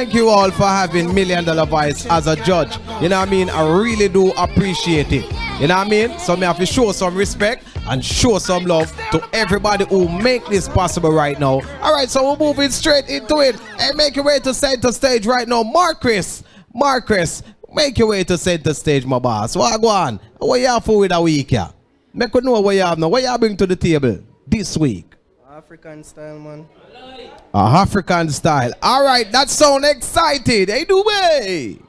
thank you all for having $1 Million Voice as a judge. You know what I mean? I really do appreciate it. You know what I mean? So me have to show some respect and show some love to everybody who make this possible right now. Alright, so we're moving straight into it. And make your way to center stage right now. Marcus, make your way to center stage, my boss. What go on? What you have for with a week here? Make you know what you have now. What you bring to the table this week? African style, man. African style. Alright, that sound excited. Hey, Dubai.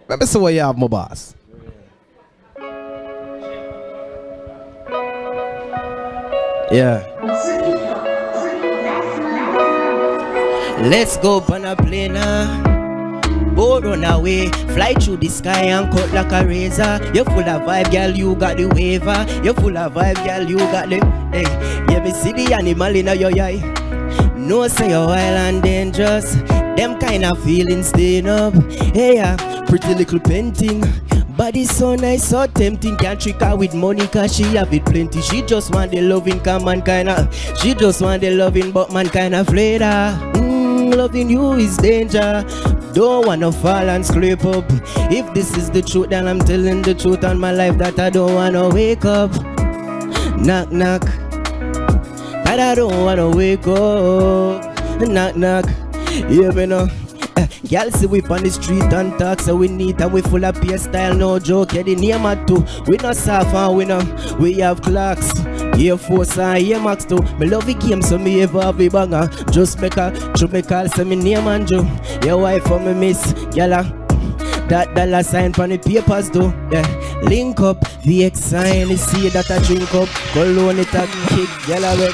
Let me see what you have, my boss. Yeah. Let's go on a plane boat run away, fly through the sky and cut like a razor. You full of vibe, girl, you got the waiver. You full of vibe, girl, you got the hey. Yeah, me see the animal in your eye. No say you're wild and dangerous. Them kind of feelings staying up. Hey, pretty little painting. Body so nice, so tempting. Can't trick her with money cause she have it plenty. She just want the loving, come man kinda. She just want the loving, but man kinda afraid loving you is danger. Don't wanna fall and scrape up. If this is the truth, then I'm telling the truth on my life that I don't wanna wake up. Knock knock, that I don't wanna wake up. Knock knock, yeah me know. Y'all see we on the street and talk, so we neat and we full of peer style, no joke. Yeah, the name at two. We not soft and we have clocks. Air Force and Air Max too. Me love the game, so me ever have a banger. Just make a call, say me name and Joe. Your wife for me miss, yalla. That dollar sign on the papers though. Yeah. Link up, VX sign, see that I drink up. Cologne it a kick, yalla red.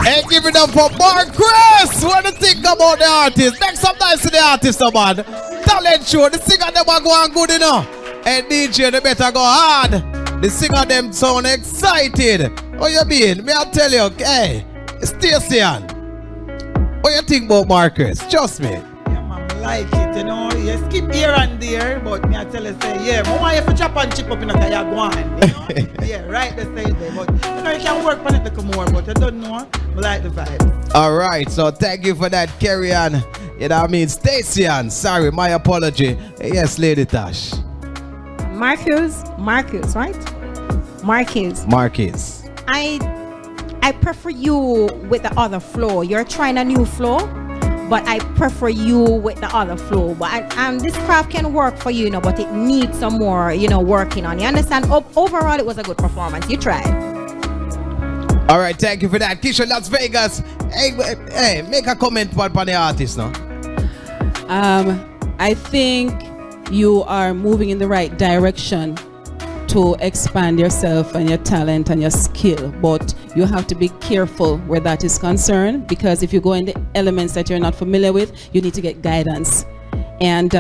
Hey, give it up for Marcus! What do you think about the artist? Make some nice to the artist, man. Talent show, the singer them are going good enough. Hey, DJ, they better go hard. The singer them sound excited. Oh, you mean? Me I tell you, hey, Stacian. What you think about Marcus? Just me. Yeah, man, I like it, you know. You skip here and there, but me I tell you, say, yeah, I want you to chop and chip up in a kaya guan, you know? Yeah, right, the same day. But you know, you can work on it a little more, but you don't know. I like the vibe. Alright, so thank you for that, carry on. You know what I mean? Stacian, sorry, my apology. Yes, Lady Tash. Marcus, right? Marcus. I prefer you with the other flow. You're trying a new flow, but I prefer you with the other flow. But this craft can work for you, but it needs some more, working on. You understand? Overall, it was a good performance. You tried. All right, thank you for that. Keisha, Las Vegas. Hey, make a comment on the artist now. I think you are moving in the right direction to expand yourself and your talent and your skill, but you have to be careful where that is concerned, because if you go in the elements that you're not familiar with, you need to get guidance. And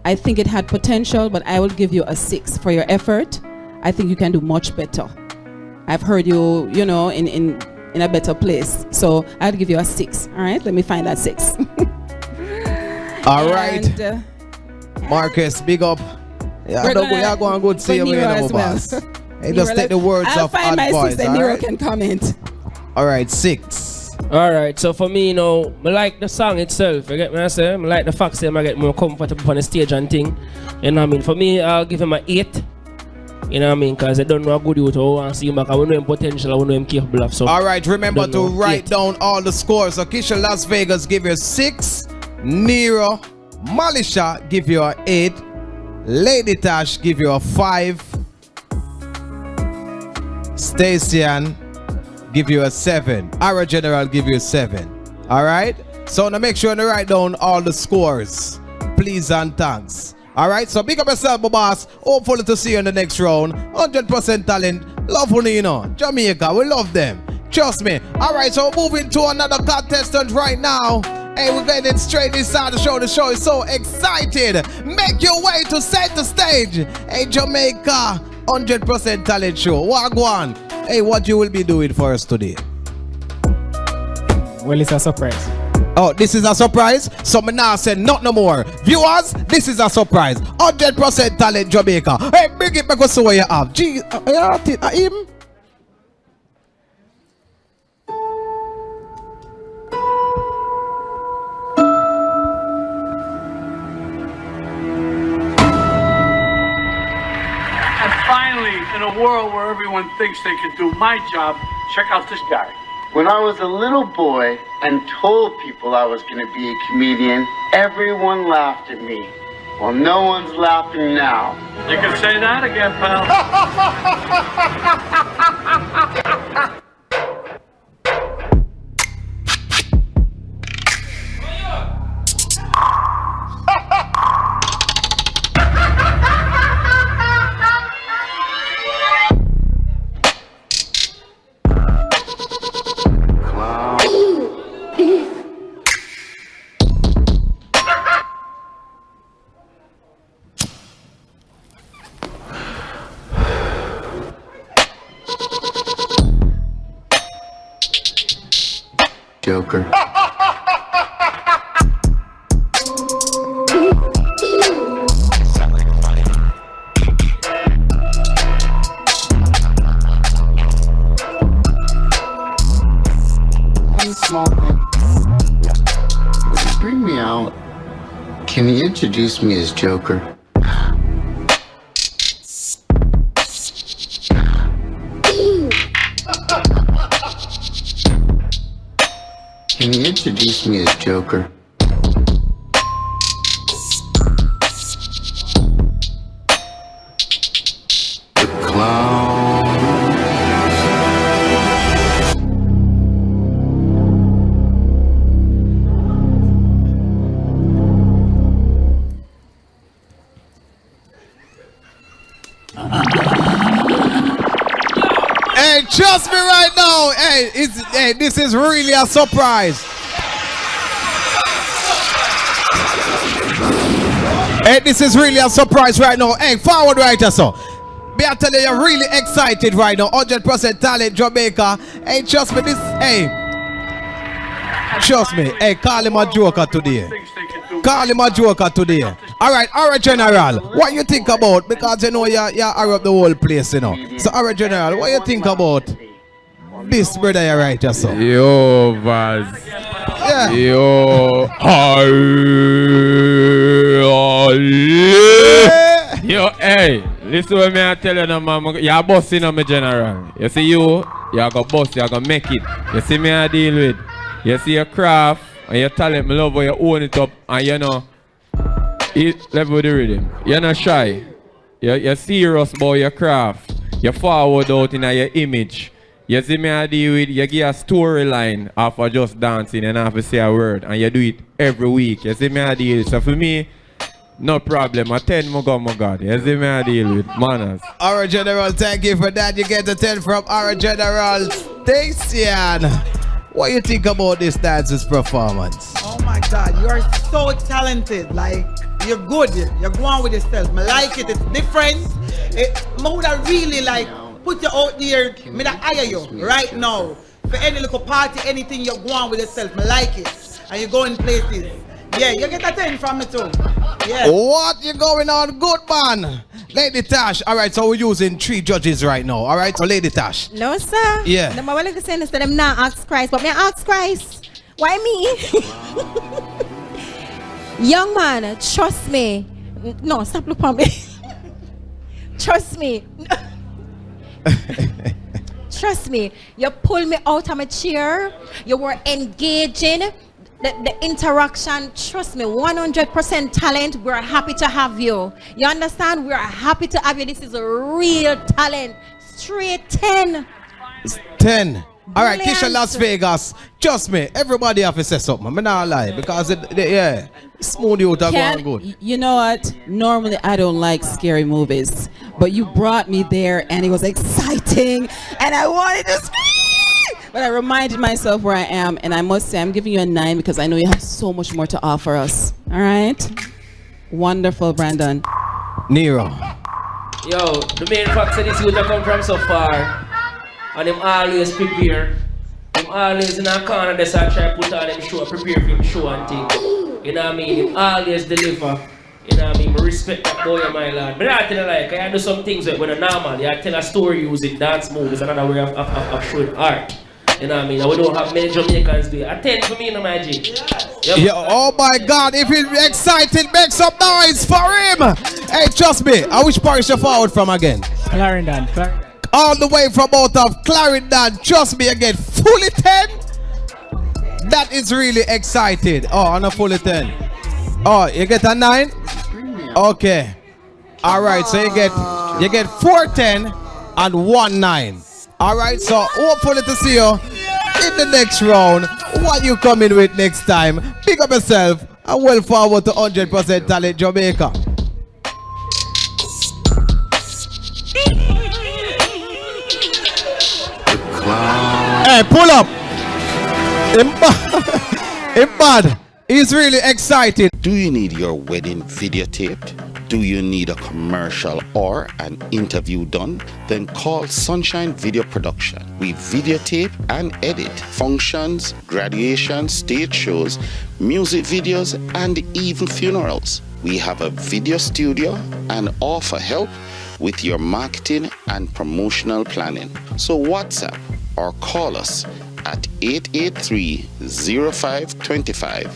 I think it had potential, but I will give you a 6 for your effort. I think you can do much better. I've heard you, in a better place. So I'll give you a 6. All right, let me find that 6. All right. Marcus, big up. Yeah, we are going good see you as well. Hey, just take the words I'll of find my advice. 6 and Nero can comment. All right, 6. All right, so for me, I like the song itself. You get me? I say, I like the fact that I get more comfortable on the stage and thing. You know what I mean? For me, I'll give him an 8. You know what I mean? Because I don't know how good you want to see him back. I know him potential, I know him capable of. So all right, remember to write down all the scores. So Keisha Las Vegas give you 6. Nero Malisha give you an 8. Lady Tash give you a 5. Stacian give you a 7. Ara General give you a 7. All right? So now make sure to write down all the scores. Please and thanks. All right? So big up yourself, my boss. Hopefully to see you in the next round. 100% talent. Love Jamaica. We love them. Trust me. All right, so moving to another contestant right now. Hey, we're getting straight inside the show. The show is so excited. Make your way to center stage. Hey, Jamaica 100% talent show. Wagwan. Hey, what you will be doing for us today? Well, it's a surprise. Oh, this is a surprise? So me now say not no more. Viewers, this is a surprise. 100% talent Jamaica. Hey, bring it back and see what you have. Gee, him? In a world where everyone thinks they can do my job, check out this guy. When I was a little boy and told people I was going to be a comedian, everyone laughed at me. Well, no one's laughing now. You can say that again, pal. Joker. One small thing. Would you bring me out? Can you introduce me as Joker? Can you introduce me as Joker? The clown. Hey, trust me right now. Hey, this is really a surprise. Hey, this is really a surprise right now. Hey, forward right so. Me I tell you, you're really excited right now. 100% talent, Jamaica. Hey, trust me, this. Hey, trust me. Hey, call him a joker today. Call him a joker today. Alright, Aura General, what you think about? Because you know you're up the whole place, you know. So Aura General, what you think about this brother you right just so? Yo, Vaz. Yeah. Yo, yo, hey, listen what me I tell you now, man. You're bossing on me, General. You see you're gonna boss, you're gonna make it. You see me I deal with. You see your craft and your talent, me love how you own it up and you know. Level with the rhythm. You're not shy. You're serious about your craft. You're forward out in your image. You see me I deal with, you give a storyline after just dancing and have to say a word. And you do it every week. You see me I deal with. So for me, no problem. A 10 my God. You see me I deal with. Manners. Aura General, thank you for that. You get a 10 from Aura General Station. What do you think about this dancer's performance? Oh my God, you are so talented. Like, you're good. You're going with yourself. I like it. It's different. I would have really like put you out there. Me that hire you right now for any little party, anything you're going with yourself. I like it. And you're going places. Yeah, you get a 10 from me too. Yeah. What you going on? Good man. Lady Tash. Alright, so we're using 3 judges right now. Alright, so Lady Tash. No, sir. Yeah. The my to say is that I'm not ask Christ, but me ask Christ. Why me? Young man, trust me. No, stop looking at me. Trust me. Trust me. You pull me out of my chair. You were engaging. The interaction, trust me, 100% talent. We're happy to have you. You understand? We're happy to have you. This is a real talent. Straight 10. It's 10. All right, Kisha Las Vegas. Trust me, everybody have to say something. I'm not lie because yeah, smooth you out going good. You know what? Normally I don't like scary movies, but you brought me there and it was exciting and I wanted to scream. But I reminded myself where I am, and I must say I'm giving you a 9 because I know you have so much more to offer us. All right? Wonderful, Brandon. Nero. Yo, the main fact is this youth come from so far, and them always prepare. Them always in a corner, they start try to put on them show, prepare for them show and things. You know what I mean? Them always deliver. You know what I mean? I respect that boy, my lord. But I tell you, like, I do some things when I'm normal. I tell a story using dance moves, another way of showing art. You know what I mean? And we don't have many Jamaicans do it. I 10 for me, no my G. Yeah, oh my God, if he's excited, make some noise for him. Hey, trust me, I which parish you forward from again? Clarendon. All the way from out of Clarendon, trust me again, fully 10? That is really excited. Oh, on a fully 10. Oh, you get a 9? Okay. Alright, so you get 4 10 and 1 9. Alright, so hopefully to see you in the next round. What you coming with next time? Pick up yourself and well forward to 100% Talent Jamaica. Hey, pull up. Impad. He's really excited. Do you need your wedding videotaped? Do you need a commercial or an interview done? Then call Sunshine Video Production. We videotape and edit functions, graduations, stage shows, music videos, and even funerals. We have a video studio and offer help with your marketing and promotional planning. So WhatsApp or call us at 883-0525.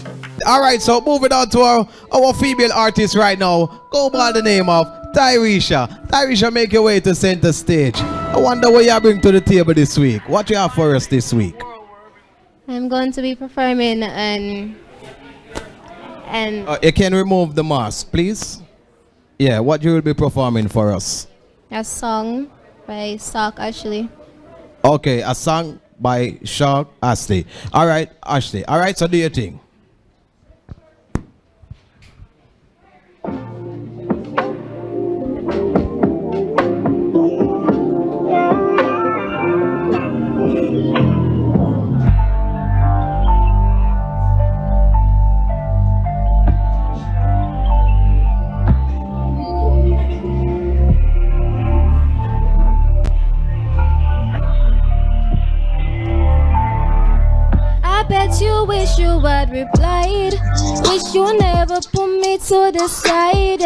Alright, so moving on to our female artist right now. Go by the name of Tyresha. Tyresha, make your way to center stage. I wonder what you bring to the table this week. What you have for us this week? I'm going to be performing and you can remove the mask, please. Yeah, what you will be performing for us? a song by Sock Ashley. Okay, a song by Shock Ashley. Alright, Ashley. Alright, so do your thing. Bet you wish you had replied. Wish you never put me to the side.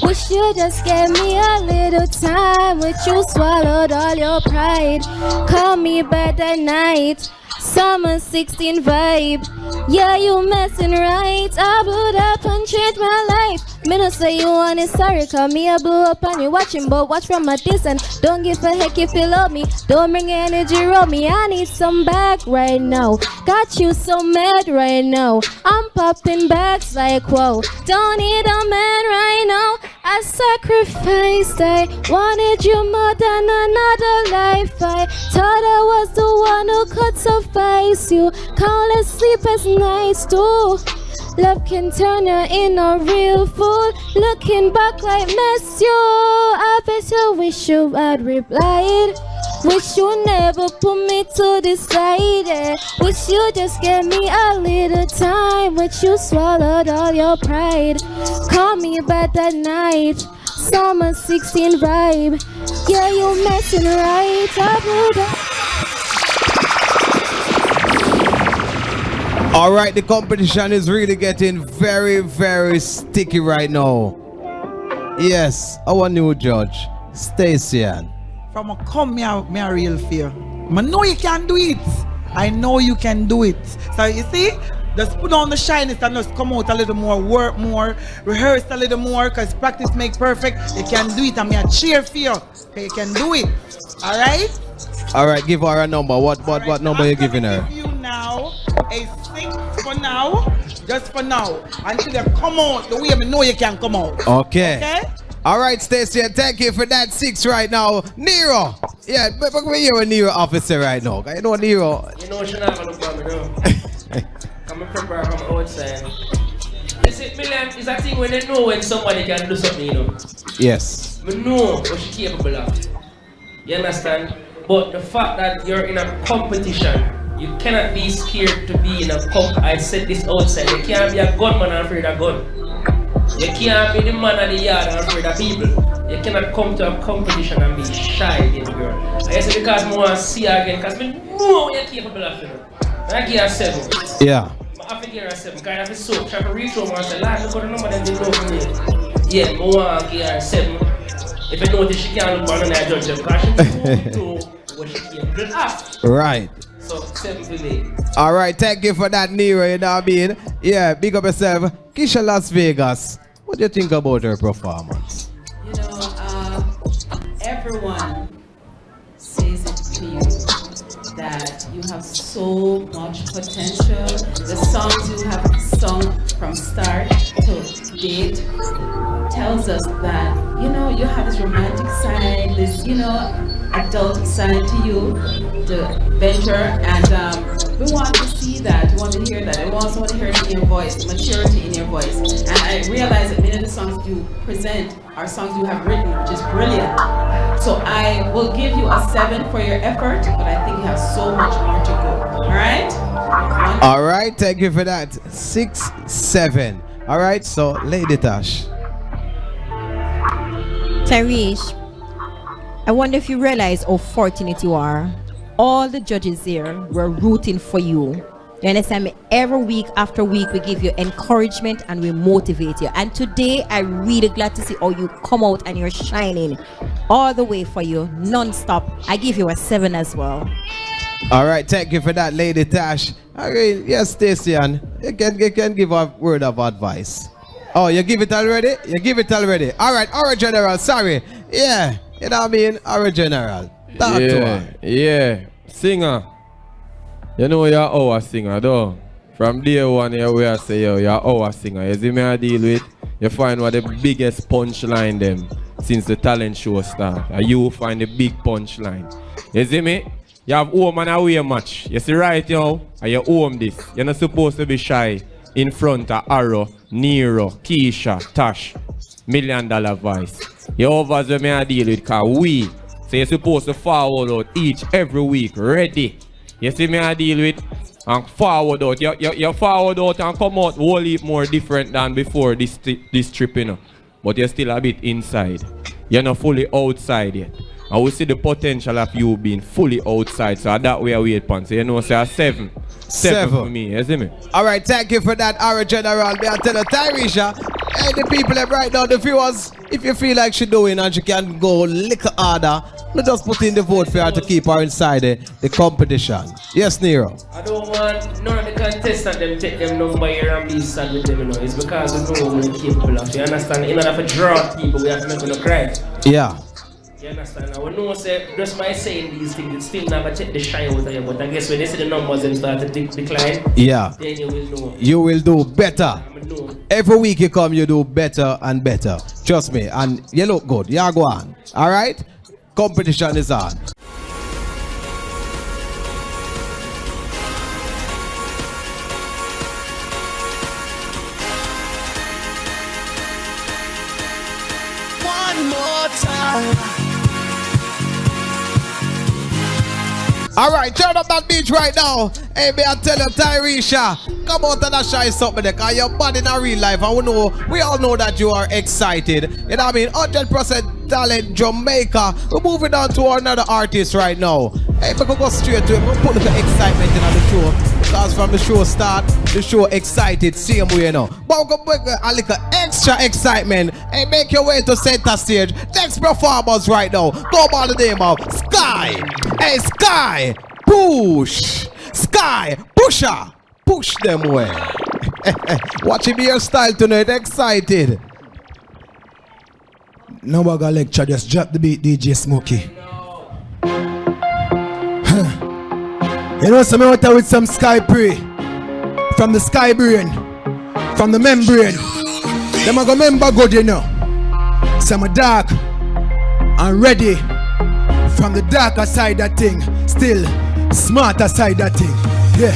Wish you just gave me a little time. Wish you swallowed all your pride. Call me back that night. Summer 16 vibe. Yeah, you messing right. I blew up and changed my life. Me no say you want it, sorry. Cause me I blew up and you watching, but watch from a distance. Don't give a heck if you love me. Don't bring energy around me. I need some back right now. Got you so mad right now. I'm popping backs like whoa. Don't need a man right now. I sacrificed. I wanted you more than another life. I thought I was the one who could suffice you. Countless sleepless nights too. Love can turn you in a real fool. Looking back like mess you. I bet you wish you had replied. Wish you never put me to the side. Wish you just gave me a little time. Wish you swallowed all your pride. Call me back that night. Summer 16 vibe. Yeah, you messing right. I blew that. All right, the competition is really getting very, very sticky right now. Yes, our new judge, Stacian. From a come me a real fear. I know you can do it. I know you can do it. So you see, just put on the shyness and just come out a little more, work more, rehearse a little more, because practice make perfect. You can do it. I'm a cheer for you. Okay, you can do it. All right? All right, give her a number. What number are you giving her? Give you now a 6 for now, just for now, until you come out the way I know you can come out. Okay. Okay? All right, Stacey, thank you for that 6 right now. Nero. Yeah, but you're a Nero officer right now. You know Nero. You know she's not going to come, you know. Come and prepare from outside. Is it, Milliam, is that thing when they know when somebody can do something, you know? Yes. We know what she's capable of. You understand? But the fact that you're in a competition, you cannot be scared to be in a comp. I said this outside. You can't be a gunman and afraid of gun. You can't be the man of the yard and afraid of people. You cannot come to a competition and be shy again, girl. I say because I want to see her again, because I know you're capable of it. I give her 7. Yeah. I have to give her 7. Because I have to soak, try to reach over and say, Lord, look at the number that they know for me. Yeah, I want to give her 7. If you notice, she can't look on and I judge them, because she don't know what she capable of. Right. So 7 for me. All right, thank you for that, Nero. You know what I mean? Yeah, big up yourself. Keisha Las Vegas. What do you think about her performance? You know, everyone says it to you that you have so much potential. The songs you have sung from start to date tells us that, you know, you have this romantic side, this, you know, adult side to you, to venture, and we want to see that, we want to hear that, we also want to hear it in your voice, maturity in your voice. And I realize that many of the songs you present are songs you have written, which is brilliant. So I will give you a 7 for your effort, but I think you have so much more to go. All right? All right, thank you for that. 6, 7. All right, so Lady Tash. Tarish, I wonder if you realize how fortunate you are. All the judges here were rooting for you. You understand me? Every week after week, we give you encouragement and we motivate you. And today, I'm really glad to see how you come out and you're shining all the way for you, non-stop. I give you a 7 as well. All right, thank you for that, Lady Tash. All right, yes, Stacey-Ann, you can give a word of advice. Oh, you give it already? You give it already. All right, our general, sorry. Yeah, you know what I mean? Our general. Talk to her. Yeah, singer. You know you're our singer, though. From day one, here we are say, yo, you're our singer. You see me I deal with? You find what the biggest punchline them since the talent show start. And you find the big punchline. You see me? You have home and away match. You see right now, and you home this. You're not supposed to be shy in front of Arrow, Nero, Keisha, Tash, $1 Million Voice. You over as me I deal with, cause we. So you're supposed to forward out every week, ready. You see me I deal with, and forward out. You forward out and come out whole heap more different than before this trip, you know. But you're still a bit inside. You're not fully outside yet. And we see the potential of you being fully outside. So that way I wait upon. So you know, say a 7. 7 for me, you see me? All right, thank you for that, our general. May I tell you, Tyresha, and the people that right now, the viewers, if you feel like she's doing and she can go little harder, we just put in the vote for her to keep her inside the competition. Yes, Nero. I don't want none of the contestants them take them number here and be sad with them, you know. It's because we know we're capable of. You understand? In order to draw people, we have to make them cry. Yeah. You understand? Now, we know say, just by saying these things, it's still never take the shine out of you. But I guess when they see the numbers and start to decline, yeah, then you will know. You will do better. Every week you come, you do better and better. Trust me. And you look good. You go on. All right? Competition is on. One more time. All right, turn up that beach right now. Hey, may I tell you, Tyresha, come out and shy something there, because you're bad in a real life. And we all know that you are excited. You know what I mean? 100% talent, Jamaica. We're moving on to another artist right now. Hey, we can go straight to him. We'll put a little excitement in the show. Because from the show start, the show excited, same way, you know. But we're going to put a little extra excitement. Hey, make your way to center stage. Next performance right now. Go by the name of Sky. Hey, Sky, push. Sky, pusher. Push them away. Watch him your style tonight, excited. No bugger lecture, just drop the beat, DJ Smokey. You know, some out there with some Sky Pre. From the Sky Brain. From the membrane. Them I go remember good, you know. Some dark and ready. From the darker side that thing. Still smarter side that thing. Yeah.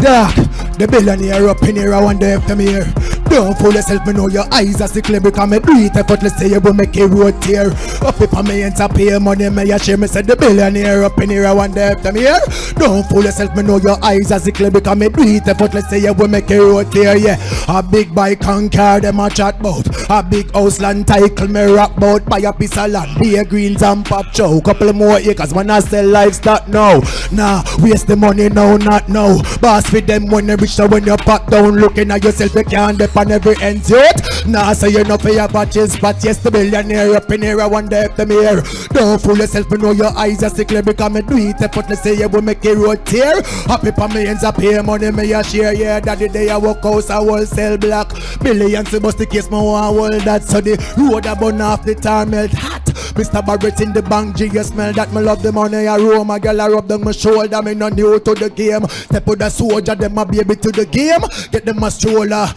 Dark. The billionaire up in here, I wonder if them here. Don't fool yourself, me know your eyes are sickly because me do it effortless, say you will make a road tear. Up on me and pay money, me a share, me said the billionaire up in here, I wonder if them here. Don't fool yourself, me know your eyes are sickly because me do it effortless, say you will make a road tear, yeah. A big bike and car, them a chat bout. A big house land title, me rock bout. Buy a piece of land, beer greens and pop chow. Couple more acres, when I sell livestock now. Nah, waste the money now, not now. Boss with them when they reach, so when you pop down, looking at yourself, you can't depend. on every end youth. Nah, say you know for your batches, but yes, the billionaire up in here, I wonder if them here. Don't fool yourself, me know your eyes are sickly because me do it effortlessly, you will make it road tear. Happy for me ends up here, money me a share, yeah, that the day I walk out, I will sell black. Billions, to bust the case, my one world that, so the road a burn off the tar melt hot. Mr. Barrett in the bank, G, you smell that, me love the money, I roam, a girl I rub down my shoulder, me no new to the game. Step with the soldier, them a baby to the game, get them a stroller.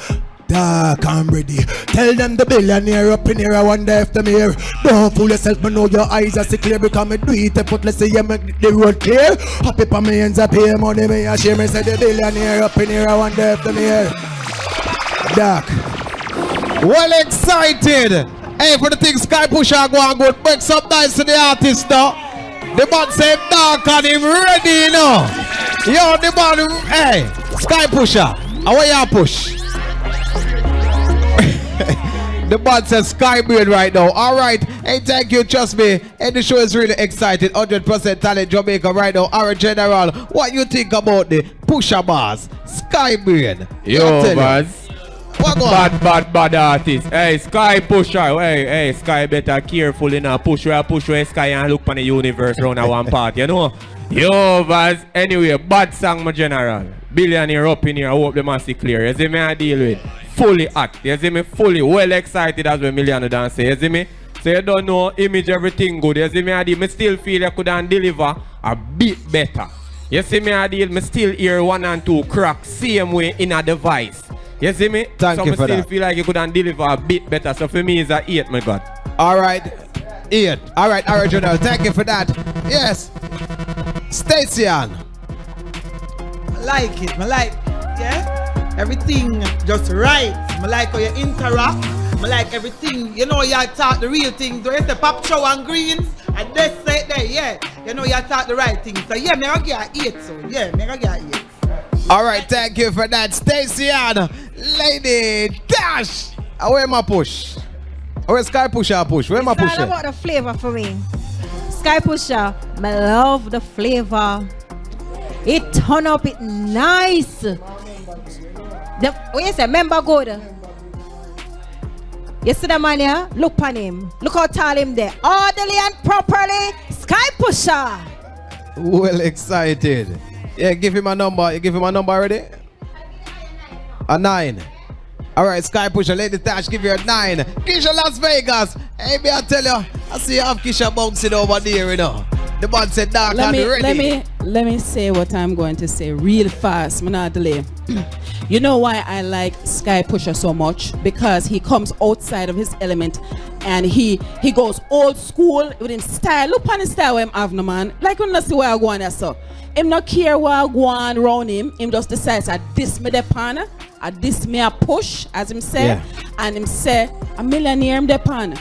Dark, I'm ready. Tell them the billionaire up in here, I wonder if them here. Don't fool yourself, me know your eyes are sick clear because me do it effortlessly, you make the road clear. Happy for me ends up here, money me a share, me say the billionaire up in here, I wonder if them here. Dark. Well excited. Hey, for the thing Sky Pusha go and good, make some nice to the artist now. The man say dark and him ready, you know. Yo, the man, hey, Sky Pusha, how are you push? The man says Sky Brain right now. Alright, hey, thank you, trust me. Hey, the show is really excited. 100% talent Jamaica right now. Our General, what you think about the Pusha bars? Sky Brain. Yo, bars. Bad artist. Hey, Sky Pusha. Hey, Sky better careful in a push where Sky and look on the universe round a one part, you know? Yo, bars. Anyway, bad song, my General. Billionaire up in here. I hope the man see clear. You see me I deal with? Fully act. You see me? Fully well excited as well Millionaire dance say. You see me? So you don't know image everything good. You see me I deal? Me still feel I could deliver a bit better. You see me I deal? Me still hear 1 and 2 crack same way in a device. You see me? Thank you for that. So I still feel like you could deliver a bit better. So for me it's a 8, my God. Alright. 8. Alright, original. Thank you for that. Yes. Stacian. I like it. I like, yeah? Everything just right. I like how you interact. I like everything. You know you talk the real things. So you say pop show and greens. And they say there, yeah. You know you talk the right things. So yeah, me I get 8. So yeah, me I get 8. Alright, thank you for that. Stacian. Lady Dash. Where my push? Where Sky Pusha push? Where my push? It's all about the flavor for me. Sky Pusha, I love the flavor. It turn up, it nice. What you say, member good. You see the man here? Look on him. Look how tall him there. Orderly and properly, Sky Pusha. Well excited. Yeah, give him a number. You give him a number already? A 9. Alright, Sky Pusha, Lady Dash, give you a 9. Kisha Las Vegas. Hey, me I tell you, I see you have Kisha bouncing over there, you know. The man said dark and ready. Let me say what I'm going to say real fast. I'm not delay. You know why I like Sky Pusha so much? Because he comes outside of his element and he goes old school with his style. Look on his style where I'm having, man. Like when I see where I go on there, so him not care where I go on around him. Him just decides that this me the pan, this me a push, as him say, yeah. And him say a millionaire him the pan.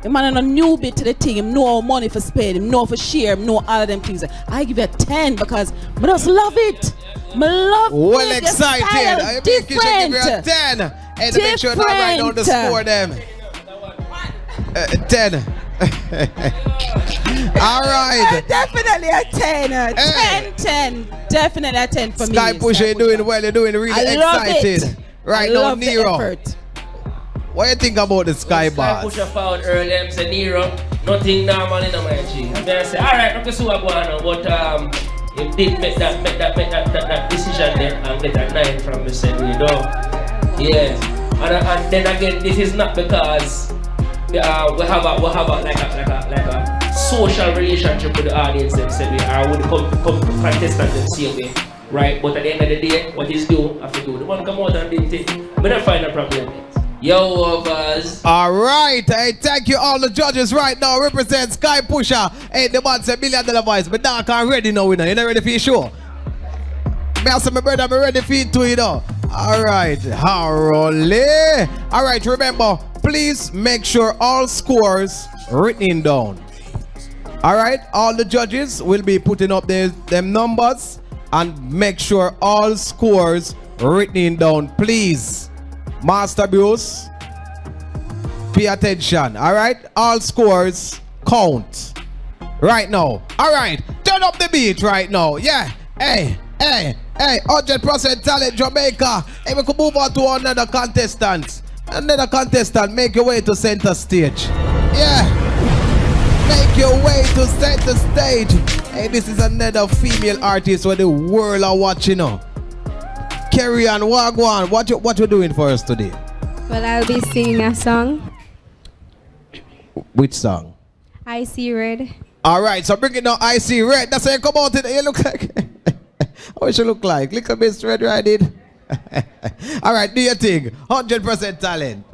The man a new bit to the thing, him know money for spend, him know for share, him know all of them things. I give it a 10 because I just love it. I love it. Well excited. I think you should give you a 10. And to make sure that I write down the score them. 10. Alright. Definitely a 10. 10. Definitely a 10 for me. Sky Pusha, you're doing well, you're doing really excited. Right now, Nero. What do you think about the Sky bars? Sky Pusha found early, I'm saying Nero, nothing normal in my G. I'm going to say, alright, okay, so I'm going on, but he did make that decision then and get a 9 from me, said, you know. Yes. And then again, this is not because we have a social relationship with the audience themselves, or with the contestants them same way, right? But at the end of the day, what he's do, I have to do. The one come out and did it. But I find a problem. Yo, Buzz. Alright, hey, thank you all the judges right now. Represent Sky Pusha. Hey, the man said $1 million voice, but now I can't ready now, you know. You're not ready for your show. Me ask my brother, I'm ready for it too, you know. Alright, Harolé. Alright, remember, please make sure all scores written down. Alright, all the judges will be putting up them numbers and make sure all scores written down, please. Master Bruce, pay attention. Alright, all scores count right now. Alright, turn up the beat right now. Yeah, hey, Hey, 100% talent, Jamaica. Hey, we could move on to another contestant. Another contestant, make your way to center stage. Yeah. Make your way to center stage. Hey, this is another female artist where the world are watching her. Kerry-Ann Wagwan, what you doing for us today? Well, I'll be singing a song. Which song? I See Red. Alright, so bring it down, I See Red. That's how you come out today. You look like... How you look like? Little Miss Red Riding. Alright, do your thing. 100% talent.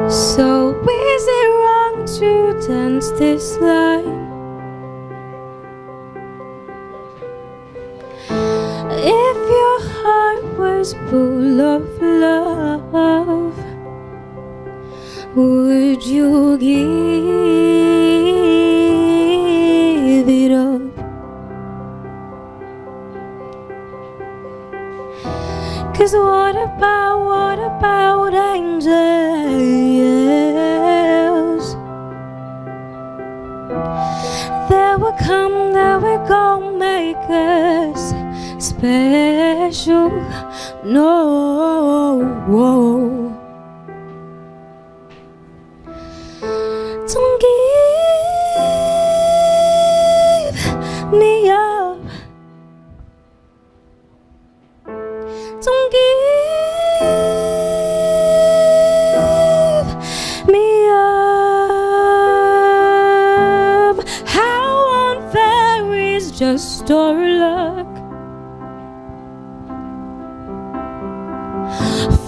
So is it wrong to dance this line? If your heart was full of love, would you give it up? 'Cause what about angels? That will come, that will go make us special. No, don't give me up. Don't give me up. How unfair is just our luck.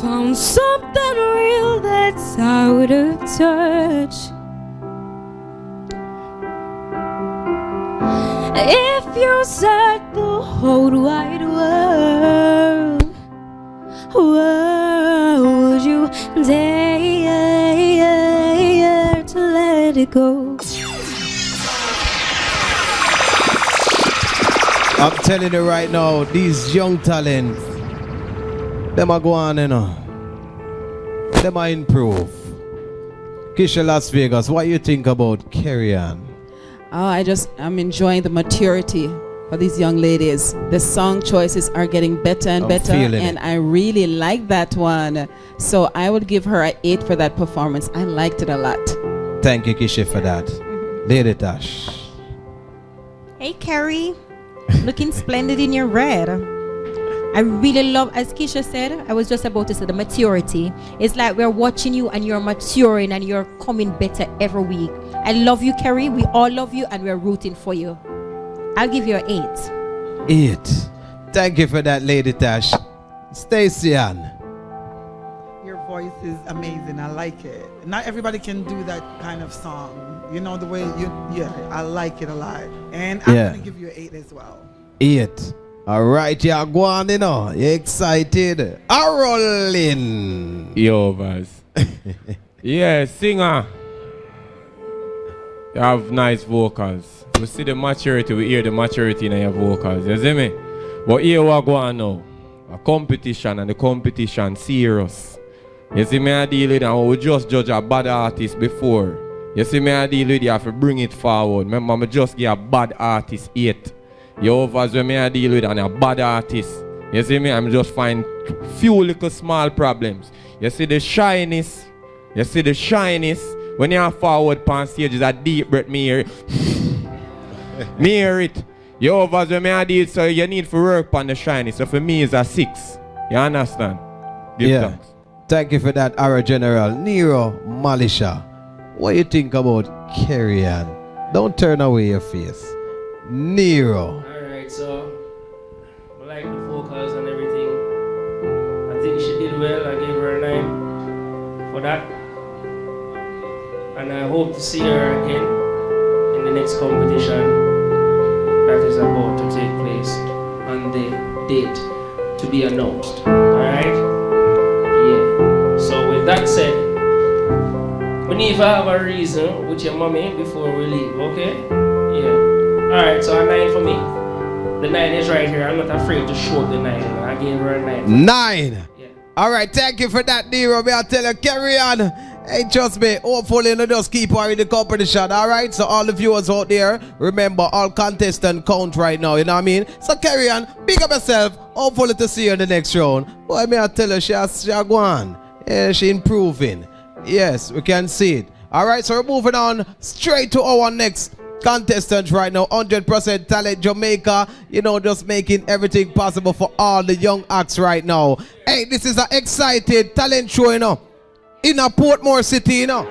Found something real that's out of touch. If you said the whole wide world, would you dare to let it go? I'm telling you right now, these young talents, them are go on, you know. Them are improve. Keisha Las Vegas, what you think about Kerry-Ann? Oh, I'm enjoying the maturity for these young ladies. The song choices are getting better and better, and I really like that one. So I would give her an 8 for that performance. I liked it a lot. Thank you, Keisha, for that. Lady Tash. Hey, Kerry. Looking splendid in your red. I really love, as Keisha said, I was just about to say the maturity. It's like we're watching you and you're maturing and you're coming better every week. I love you, Kerry. We all love you and we're rooting for you. I'll give you an 8. 8. Thank you for that, Lady Tash. Stacey-Ann. Your voice is amazing. I like it. Not everybody can do that kind of song. You know the way I like it a lot. And I'm going to give you an 8 as well. 8. All right, yeah, go on, you know. You excited? Rolling. Yo, Vaz. Yeah, singer. You have nice vocals. We see the maturity, we hear the maturity in your vocals. You see me? But here we go on now. A competition, and the competition serious. You see me, I deal with it, and we just judge a bad artist before. You see me, I deal with it, you have to bring it forward. Remember, I just give a bad artist 8. You over when me I deal with and a bad artist. You see me, I'm just find few little small problems. You see the shyness. You see the shyness. When you are forward on stage, is a deep breath, me hear it. Me hear it. You over when me I deal, so you need to work on the shyness. So for me, it's a 6. You understand? Give thanks. Thank you for that, our General. Nero Malisha. What do you think about Kerry-Ann? Don't turn away your face. Nero. Alright, so I like the vocals and everything. I think she did well. I gave her a 9 for that. And I hope to see her again in the next competition that is about to take place on the date to be announced. Alright? Yeah. So with that said, we need to have a reason with your mommy before we leave, okay? Yeah. Alright, so a 9 for me. The 9 is right here. I'm not afraid to show the 9. I gave her a 9. 9. Yeah. Alright, thank you for that, Nero. I'll tell you, Kerry-Ann. Hey, trust me, hopefully you just keep her in the competition, alright? So all the viewers out there, remember, all contestants count right now, you know what I mean? So Kerry-Ann, big up yourself, hopefully to see you in the next round. Boy, may I tell you, she gone. Yeah, she improving. Yes, we can see it. Alright, so we're moving on straight to our next contestant right now. 100% talent Jamaica, you know, just making everything possible for all the young acts right now. Hey, this is an excited talent show, you know. In a Portmore City, you know.